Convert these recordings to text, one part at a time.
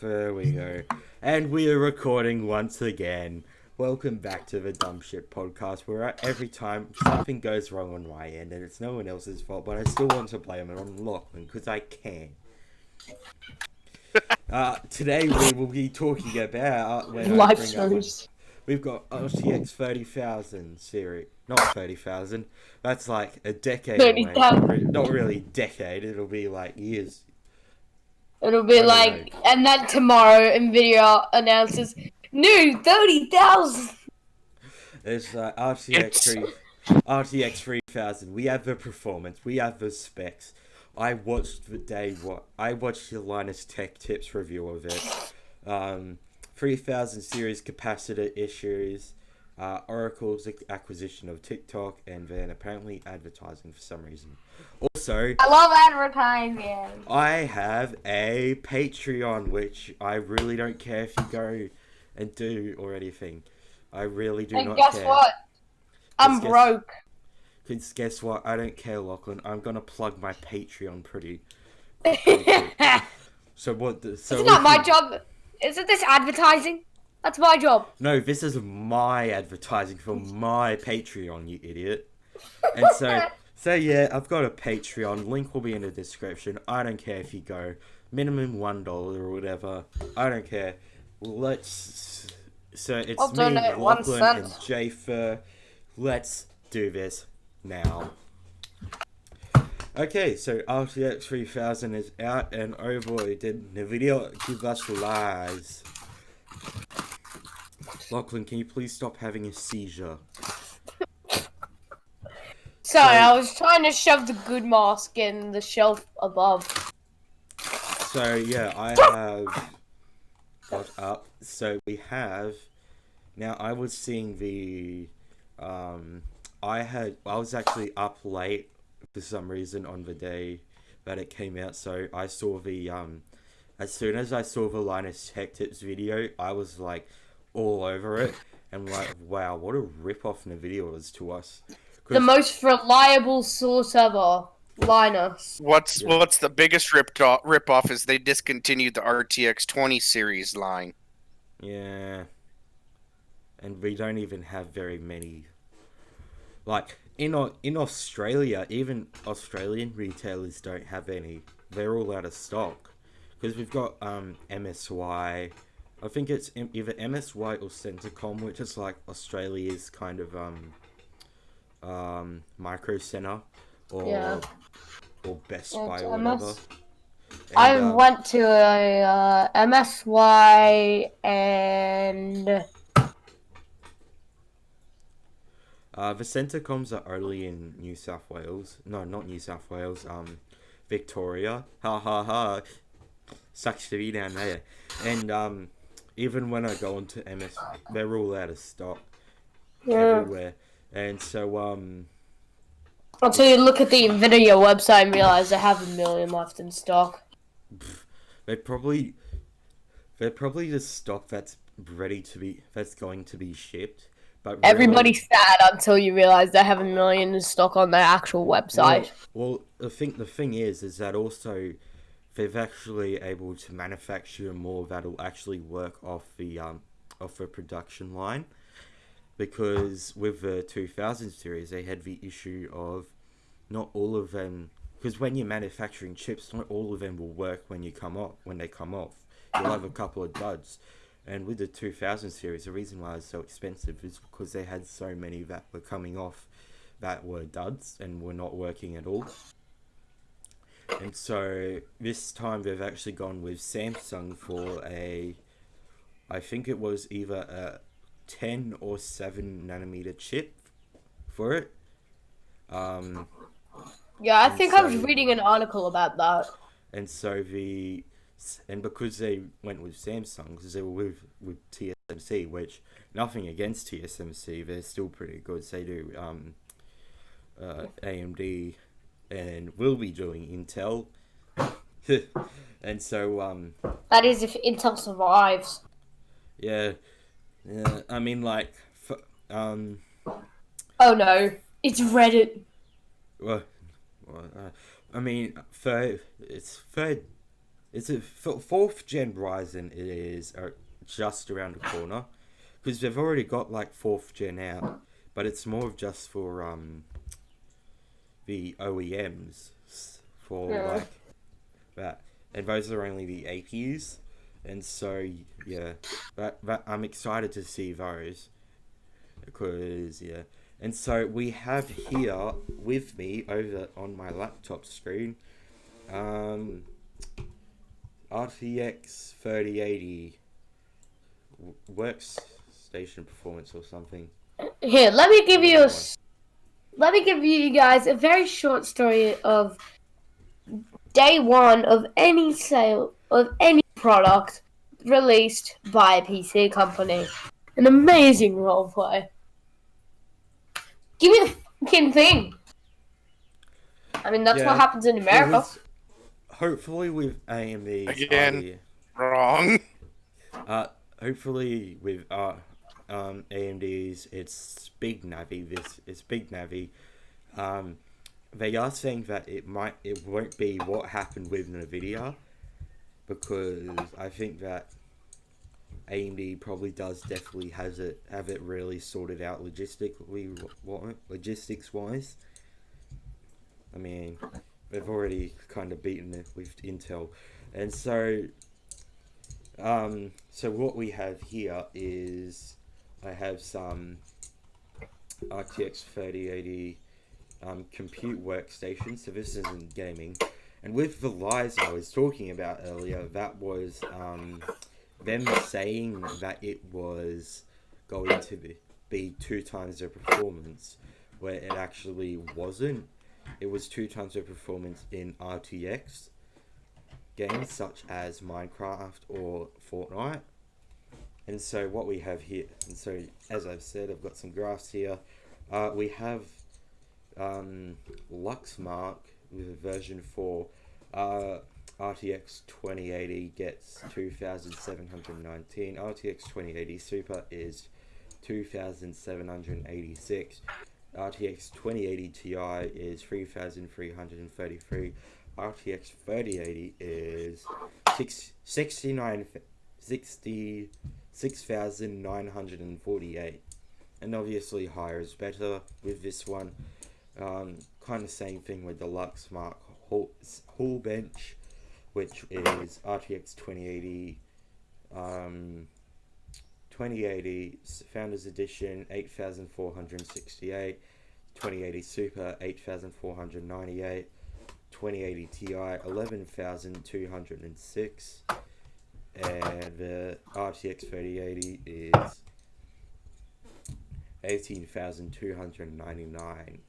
There we go. And we are recording once again. Welcome back to the Dumb Shit Podcast, where every time something goes wrong on my end, and it's no one else's fault, but I still want to blame it on Lachlan, because I can. Today we will be talking about life stories. We've got RTX 30,000 series. Not 30,000. That's like a decade 30,000. away. Not really decade. It'll be like years. It'll be like, and then tomorrow Nvidia announces new 30,000. There's RTX 3000. We have the performance. We have the specs. I watched the Linus Tech Tips review of it. 3000 series capacitor issues, Oracle's acquisition of TikTok, and then apparently advertising for some reason. Also, I love advertising. I have a Patreon, which I really don't care if you go and do or anything. I really do not care. And guess what? I'm broke. Because guess what? I don't care, Lachlan. I'm gonna plug my Patreon pretty. So what? Isn't that my job? Isn't this advertising? That's my job. No, this is my advertising for my Patreon, you idiot. And so yeah, I've got a Patreon. Link will be in the description. I don't care if you go. Minimum $1 or whatever. I don't care. So it's I'll me, donate Lachlan, 1 and cent. Jafer. Let's do this now. Okay, so RTX 3000 is out, and oh boy, did the video give us lies. Lachlan, can you please stop having a seizure? Sorry, I was trying to shove the good mask in the shelf above. So yeah, I have got up. So we have now. I was seeing the I was actually up late for some reason on the day that it came out. So I saw the as soon as I saw the Linus Tech Tips video, I was like all over it and like, wow, what a rip off the video was to us. The most reliable source ever, Linus. What's the biggest rip off is they discontinued the RTX 20 series line. Yeah. And we don't even have very many. Like, in Australia, even Australian retailers don't have any. They're all out of stock. Because we've got MSY. I think it's either MSY or Centacom, which is like Australia's kind of Micro Center or Best Buy or whatever. I went to a MSY and the Centecoms are only in New South Wales. No, not New South Wales. Victoria. Ha ha ha. Sucks to be down there. And even when I go onto MS, they're all out of stock everywhere. And so until you look at the Nvidia website and realize they have 1 million left in stock. They're probably the stock that's going to be shipped. But really, everybody's sad until you realize they have 1 million in stock on their actual website. Well, the thing is that also they've actually able to manufacture more that'll actually work off the production line. Because with the 2000 series, they had the issue of not all of them. Because when you're manufacturing chips, not all of them will work when they come off. You'll have a couple of duds. And with the 2000 series, the reason why it's so expensive is because they had so many that were coming off that were duds and were not working at all. And so this time they've actually gone with Samsung for I think it was either a 10 or 7 nanometer chip for it. Yeah, I think I was reading an article about that. And so because they went with Samsung, because they were with TSMC, which nothing against TSMC, they're still pretty good. They do AMD and will be doing Intel. And so that is if Intel survives. Yeah, I mean, like, oh no, it's Reddit. Well, I mean, it's third it's a fourth gen Ryzen is just around the corner, because they've already got like fourth gen out, but it's more of just for the OEMs for Yeah. like that, and those are only the APUs, and so yeah, that I'm excited to see those because yeah, and so we have here with me over on my laptop screen, um, RTX 3080 workstation performance or something. Here, let me give you Whatever a. one. Let me give you guys a very short story of day one of any sale of any product released by a PC company. An amazing roleplay. Give me the fucking thing. I mean, that's what Yeah, happens in it America. was hopefully with AMD's Again, RD. wrong. Uh, hopefully with AMD's it's Big Navi. It's Big Navi. Um, they are saying that it won't be what happened with Nvidia, because I think that AMD probably does definitely have it really sorted out logistics wise. I mean, they've already kind of beaten it with Intel, and so what we have here is I have some RTX 3080 compute workstation. So this isn't gaming. And with the lies I was talking about earlier, that was them saying that it was going to be two times their performance, where it actually wasn't. It was two times their performance in RTX games such as Minecraft or Fortnite. And so what we have here, and so as I've said, I've got some graphs here. We have Luxmark with version 4. RTX 2080 gets 2,719. RTX 2080 Super is 2,786. RTX 2080 Ti is 3,333. RTX 3080 is 66,948. And obviously higher is better with this one. Kind of same thing with the Luxmark Hall Bench, which is RTX 2080 2080 Founders Edition 8,468, 2080 Super 8,498, 2080 Ti 11,206, and the RTX 3080 is 18,299.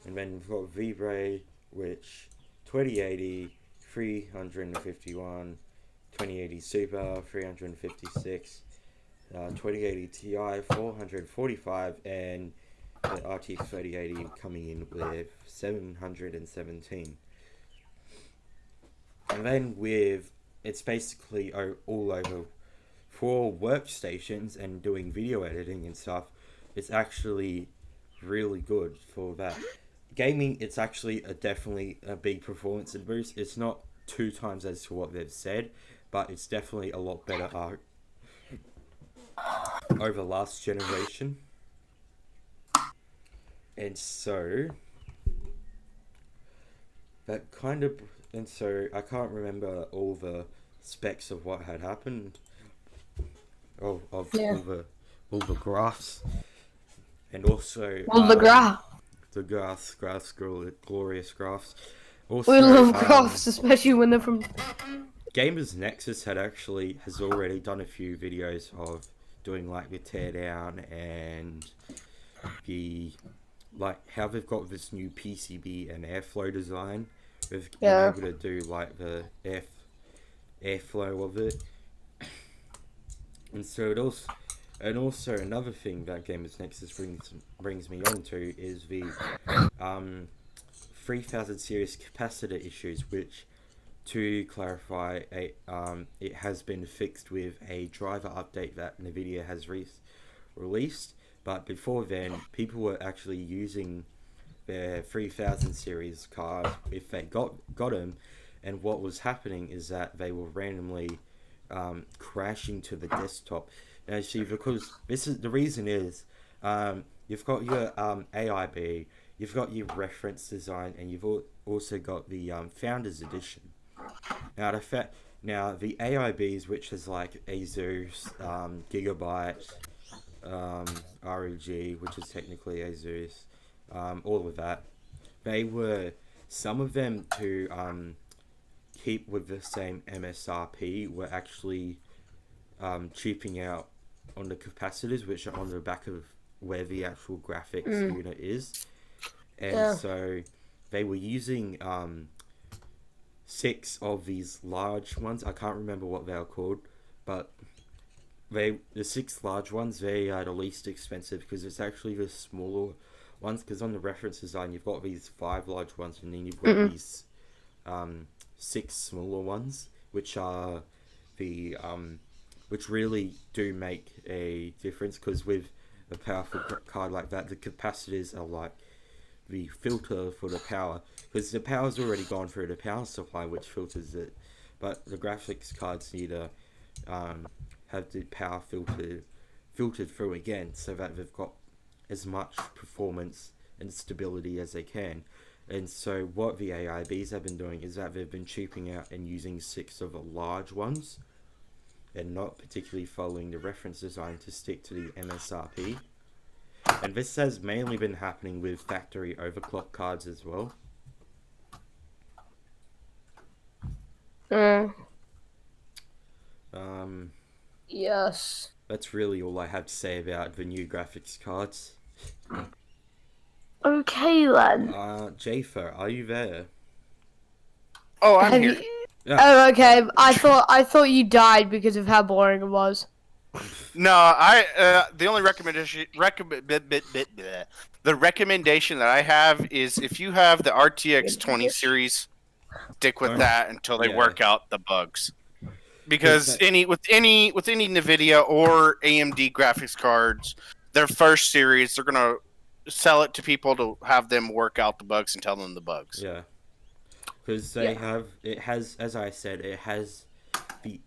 And then we've got Vibre, which 2080 351, 2080 Super 356, 2080 Ti 445, and the RTX 3080 coming in with 717. And then with it's basically all over for workstations and doing video editing and stuff. It's actually really good for that. Gaming, it's actually definitely a big performance boost. It's not two times as to what they've said, but it's definitely a lot better over last generation. And so that kind of, and so I can't remember all the specs of what had happened, of all the graphs, and also The graph. the graphs, glorious graphs. Also, We love graphs, especially when they're from. Gamers Nexus has already done a few videos of doing like the teardown and the how they've got this new PCB and airflow design. They've been able to do like the airflow of it, and so it also. And also another thing that Gamers Nexus brings me on to is the 3000 series capacitor issues, which, to clarify, it has been fixed with a driver update that Nvidia has released. But before then, people were actually using their 3000 series cards, if they got them, and what was happening is that they were randomly crashing to the desktop. And see, because this is the reason is you've got your AIB, you've got your reference design, and you've also got the Founders Edition. Now the AIBs, which is like Asus, Gigabyte, REG, which is technically Asus, all of that. They were some of them to keep with the same MSRP were actually cheaping out on the capacitors, which are on the back of where the actual graphics unit is, and so they were using 6 of these large ones. I can't remember what they are called, but the 6 large ones, they are the least expensive because it's actually the smaller ones. Because on the reference design, you've got these 5 large ones, and then you've got these 6 smaller ones, which are the which really do make a difference. Because with a powerful card like that, the capacitors are like the filter for the power, because the power's already gone through the power supply, which filters it, but the graphics cards need to have the power filtered through again, so that they've got as much performance and stability as they can. And so what the AIBs have been doing is that they've been cheaping out and using 6 of the large ones, and not particularly following the reference design to stick to the MSRP. And this has mainly been happening with factory overclock cards as well. Yes. That's really all I have to say about the new graphics cards. Okay then. Jafer, are you there? Oh, I'm here. Yeah. Oh, okay. I thought you died because of how boring it was. No, the only recommendation that I have is if you have the RTX 20 series, stick with that until they work out the bugs. Because any NVIDIA or AMD graphics cards, their first series, they're gonna sell it to people to have them work out the bugs and tell them the bugs. Yeah. Because as I said, it has the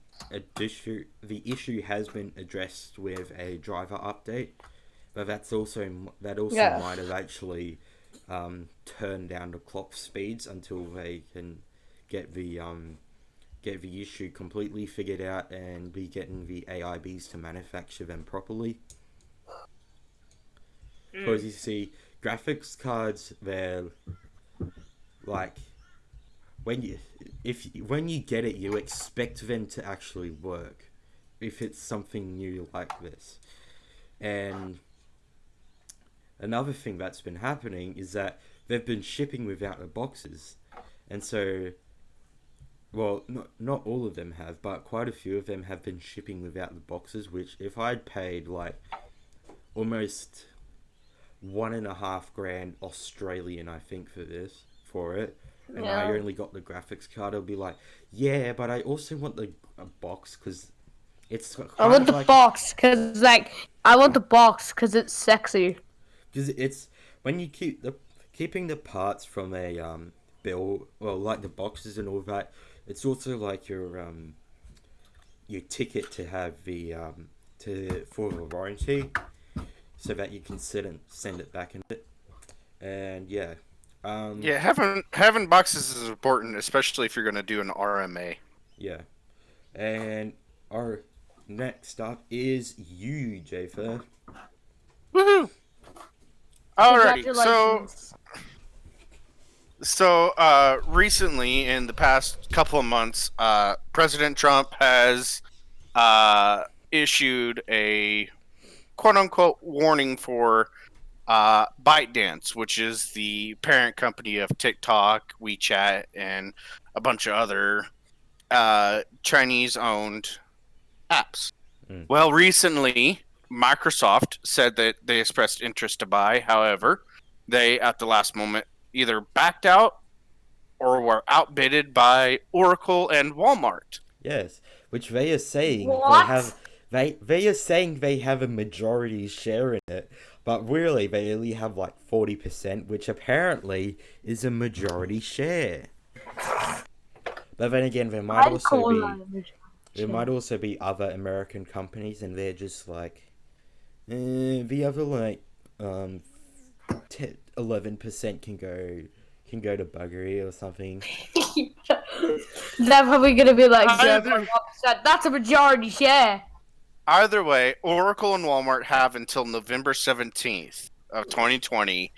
issue has been addressed with a driver update, but that also might have actually turned down the clock speeds until they can get the issue completely figured out and be getting the AIBs to manufacture them properly. Because you see, graphics cards, they're like, when you get it, you expect them to actually work if it's something new like this. And another thing that's been happening is that they've been shipping without the boxes, and so, well, not all of them have, but quite a few of them have been shipping without the boxes, which if I'd paid like almost $1,500 Australian, I think, for it, and I only got the graphics card, I'll be like, yeah, but I also want the box, because it's I want the box because I want the box because it's sexy. Because it's when you keeping the parts from a bill, well, like the boxes and all that. It's also like your ticket to have the for the warranty, so that you can send it back in it. And yeah. Having boxes is important, especially if you're going to do an RMA. Yeah. And our next up is you, Jafer. Woohoo! Alrighty, so recently, in the past couple of months, President Trump has issued a quote-unquote warning for ByteDance, which is the parent company of TikTok, WeChat, and a bunch of other Chinese-owned apps. Well, recently, Microsoft said that they expressed interest to buy. However, they, at the last moment, either backed out or were outbidded by Oracle and Walmart. Yes, which they are saying What? they are saying they have a majority share in it, but really they only have like 40%, which apparently is a majority share. But then again, there might also be other American companies, and they're just like, the other like 11% can go to buggery or something. They're probably gonna be like Either- 0.1%. That's a majority share. Either way, Oracle and Walmart have until November 17th of 2020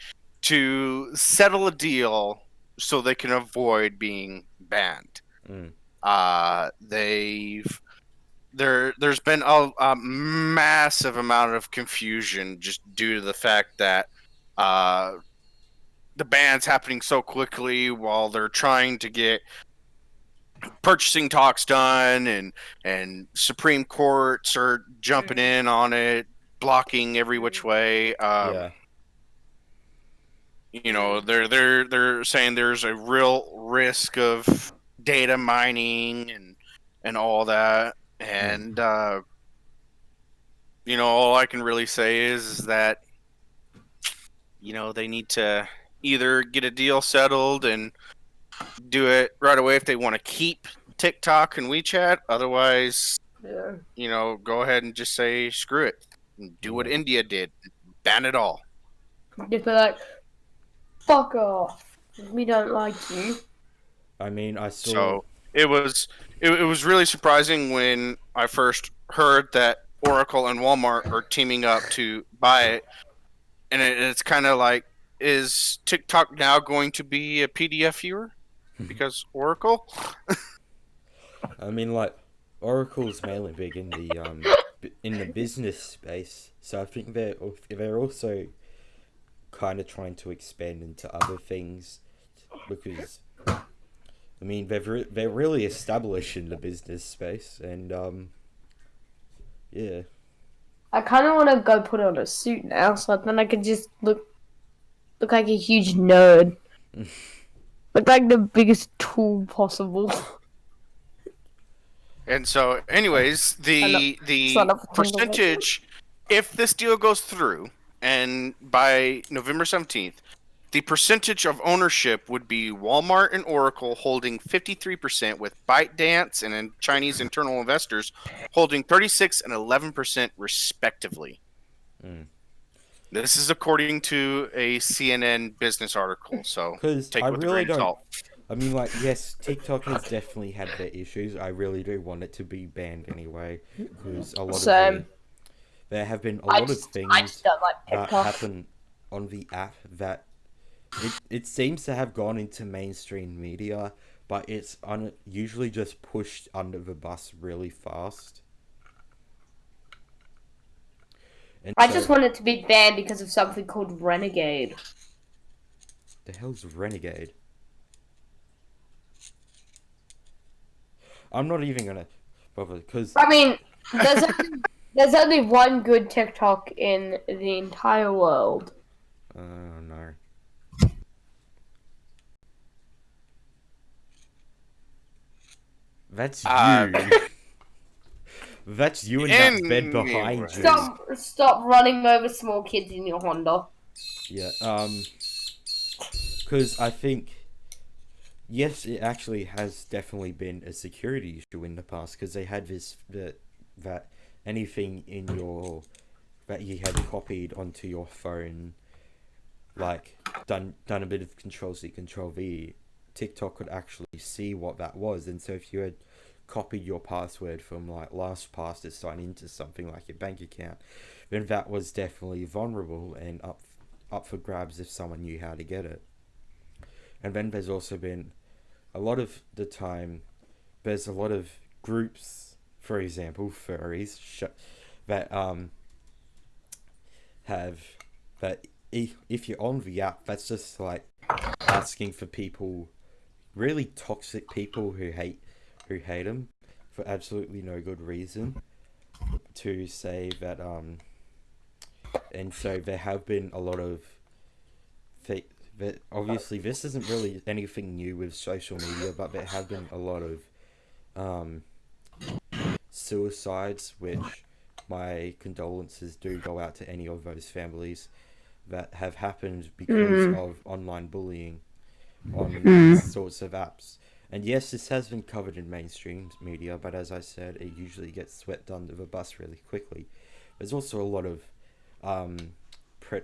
to settle a deal so they can avoid being banned. There's been a massive amount of confusion just due to the fact that the ban's happening so quickly while they're trying to get purchasing talks done, and Supreme Courts are jumping in on it, blocking every which way. You know, they're saying there's a real risk of data mining and all that, and you know, all I can really say is that, you know, they need to either get a deal settled and do it right away if they want to keep TikTok and WeChat. Otherwise, you know, go ahead and just say screw it and do what India did, ban it all. Just be like, fuck off. We don't like you. I mean, I saw. So it was really surprising when I first heard that Oracle and Walmart are teaming up to buy it, and it's kind of like, is TikTok now going to be a PDF viewer because Oracle? I mean, like, Oracle's mainly big in the business space, so I think they're also kind of trying to expand into other things, because I mean they're really established in the business space, and yeah. I kind of want to go put on a suit now, so then I can just look like a huge nerd. Look like the biggest tool possible. And so, anyways, the percentage, if this deal goes through, and by November 17th, the percentage of ownership would be Walmart and Oracle holding 53%, with ByteDance and Chinese internal investors holding 36 and 11% respectively. This is according to a CNN business article, so take it with a grain of salt. I mean, like, yes, TikTok has definitely had their issues. I really do want it to be banned anyway, because there have been a lot of things that happen on the app that it seems to have gone into mainstream media, but it's usually just pushed under the bus really fast. And I just want it to be banned because of something called Renegade. The hell's Renegade? I'm not even gonna bother, because I mean, there's only one good TikTok in the entire world. Oh no. That's you. That's you in that bed behind you. Stop running over small kids in your Honda. Yeah, because I think, yes, it actually has definitely been a security issue in the past, because they had that anything that you had copied onto your phone, like done a bit of Control-C, Control-V, TikTok could actually see what that was, and so if you had copied your password from like LastPass to sign into something like your bank account, then that was definitely vulnerable and up for grabs if someone knew how to get it. And then there's also been a lot of the time, there's a lot of groups, for example, furries, that have that if you're on the app, that's just like asking for people, really toxic people who hate them for absolutely no good reason, to say that and so there have been a lot of that obviously this isn't really anything new with social media, but there have been a lot of suicides, which my condolences do go out to any of those families that have happened because of online bullying on these sorts of apps. And yes, this has been covered in mainstream media, but as I said, it usually gets swept under the bus really quickly. There's also a lot of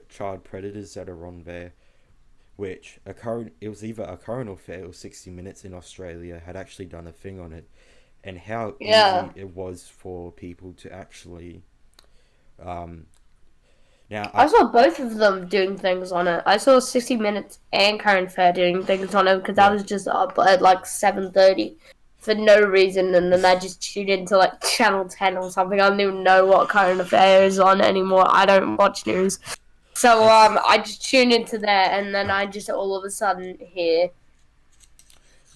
child predators that are on there, which it was either a current affair or 60 Minutes in Australia had actually done a thing on it, and how easy it was for people to actually. Now I saw both of them doing things on it. I saw 60 Minutes and Current Fair doing things on it because I was just up at like 7:30 for no reason, and then I just tuned into like Channel 10 or something. I don't even know what Current Affair is on anymore. I don't watch news. So I just tuned into there, and then I just all of a sudden hear.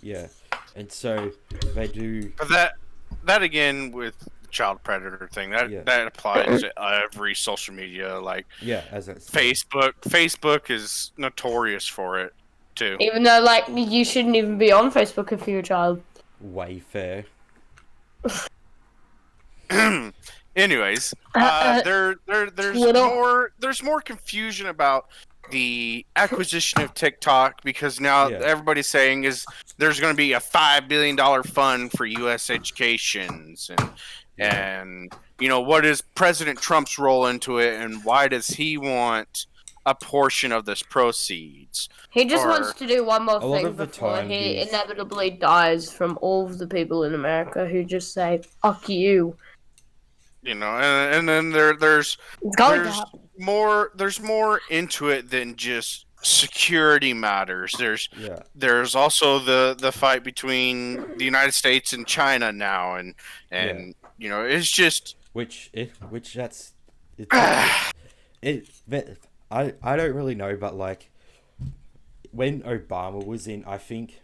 Yeah, and so they do. But that again with the child predator thing that applies to every social media. Like as I said. Facebook is notorious for it too. Even though like you shouldn't even be on Facebook if you're a child. Way fair. Anyways, there's more confusion about the acquisition of TikTok because now everybody's saying there's going to be a $5 billion fund for U.S. educations and what is President Trump's role into it and why does he want a portion of this proceeds? He just wants to do one more thing before he inevitably dies from all of the people in America who just say "fuck you." And then there's more into it than just security matters. There's also the fight between the United States and China now, and it's just I don't really know, but like when Obama was in, I think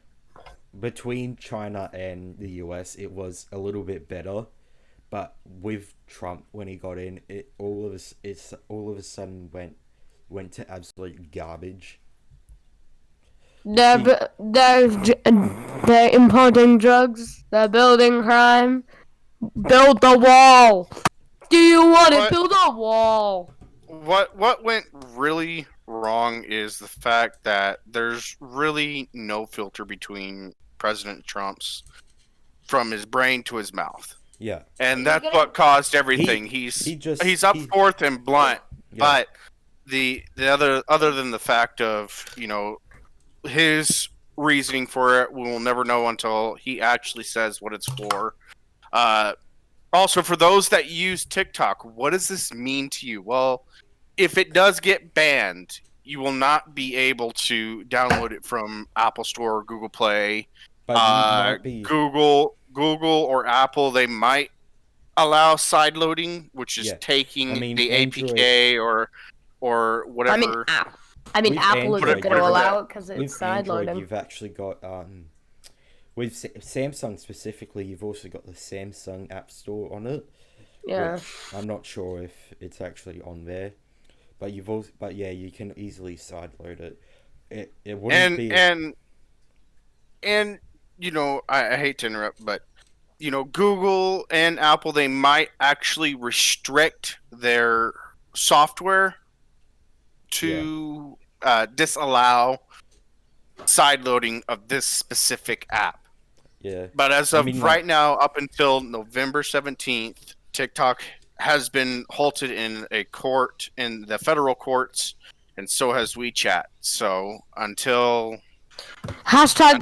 between China and the US, it was a little bit better. But with Trump, when he got in, it all of a sudden went to absolute garbage. They're importing drugs. They're building crime. Build the wall. Do you want it? Build a wall. What went really wrong is the fact that there's really no filter between President Trump's from his brain to his mouth. Yeah, and that's what caused everything. He's up forth and blunt, but the other than the fact of his reasoning for it, we will never know until he actually says what it's for. Also, for those that use TikTok, what does this mean to you? Well, if it does get banned, you will not be able to download it from Apple Store or Google Play. But Google or Apple, they might allow side loading, which is taking the APK or whatever. Apple isn't going to allow it because it's side loading. You've actually got with Samsung specifically, you've also got the Samsung App Store on it. Yeah, I'm not sure if it's actually on there, but you can easily side load it. It wouldn't be and I hate to interrupt, but Google and Apple, they might actually restrict their software to disallow side loading of this specific app. Yeah. But as of right now, up until November 17th, TikTok has been halted in a court in the federal courts, and so has WeChat. So until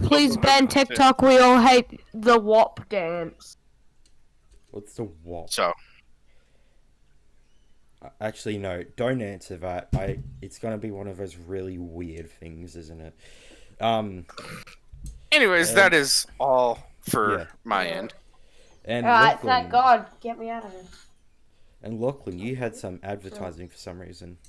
please ban TikTok. We all hate the WAP dance. What's the WAP? So actually, no, don't answer that. It's gonna be one of those really weird things, isn't it? Anyways, that is all for my end. And alright, thank God. Get me out of here. And Lachlan, you had some advertising for some reason.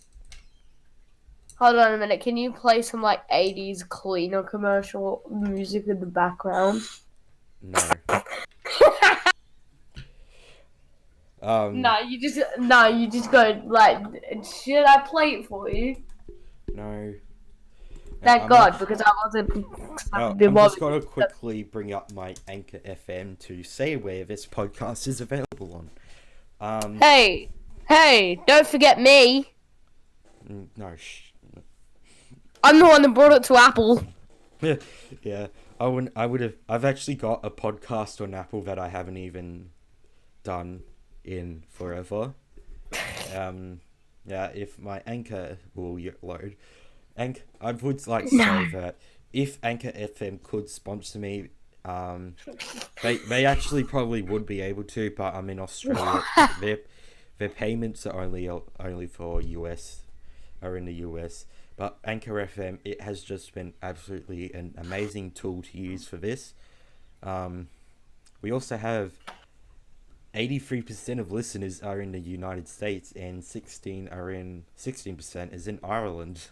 Hold on a minute. Can you play some 80s cleaner commercial music in the background? No. No, you just go should I play it for you? No. Thank God, because I wasn't. I'm just gonna quickly bring up my Anchor FM to say where this podcast is available on. Hey, don't forget me. No. I'm the one that brought it to Apple. Yeah. I've actually got a podcast on Apple that I haven't even done in forever. Yeah, if my Anchor will load. I would like to say that if Anchor FM could sponsor me, they actually probably would be able to, but I'm in Australia. Their payments are only for US, are in the US. But Anchor FM, it has just been absolutely an amazing tool to use for this. We also have 83% of listeners are in the United States, and 16% is in Ireland.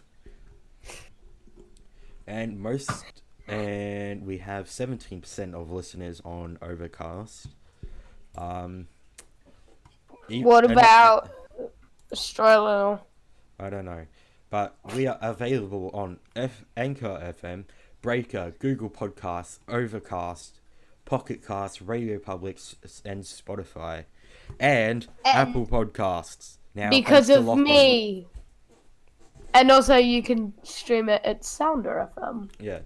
And we have 17% of listeners on Overcast. What about Australia? I don't know, but we are available on Anchor FM, Breaker, Google Podcasts, Overcast, Pocket Casts, Radio Public, and Spotify, and Apple Podcasts. Now, because of me. And also, you can stream it at Sounder FM. Yeah.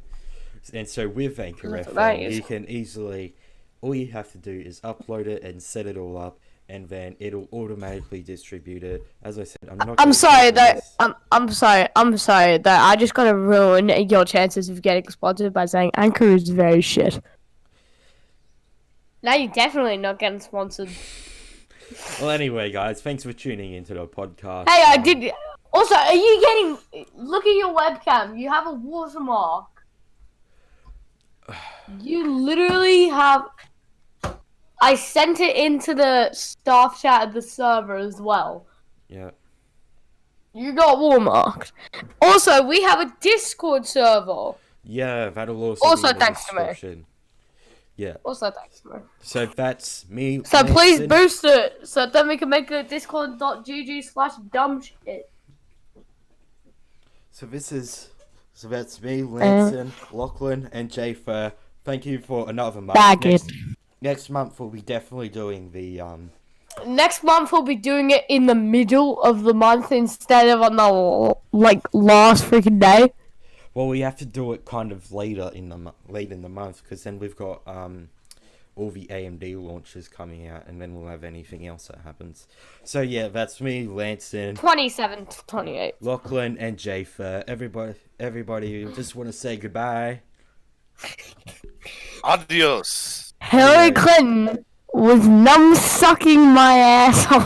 And so with Anchor FM, you can easily, all you have to do is upload it and set it all up, and then it'll automatically distribute it. As I said, I'm sorry that I just gotta ruin your chances of getting sponsored by saying Anchor is very shit. Now you're definitely not getting sponsored. Well, anyway, guys, thanks for tuning into the podcast. Hey, I did. Also, are you getting? Look at your webcam. You have a watermark. You literally have. I sent it into the staff chat of the server as well. Yeah. You got watermarked. Also, we have a Discord server. Yeah, that'll also be in the description. Yeah. Also, thanks, bro. So that's me. So Lanson. Please boost it, so then we can make a discord.gg/dumb shit. So that's me, Lanson, Lachlan, and Jayfer. Thank you for another month. Next month we'll be definitely doing the Next month we'll be doing it in the middle of the month instead of on the last freaking day. Well, we have to do it kind of late in the month, because then we've got all the AMD launches coming out, and then we'll have anything else that happens. So yeah, that's me, Lanson, 27th, 28th, Lachlan, and Jayfer. Everybody, just want to say goodbye. Adios. Hillary Clinton was sucking my asshole.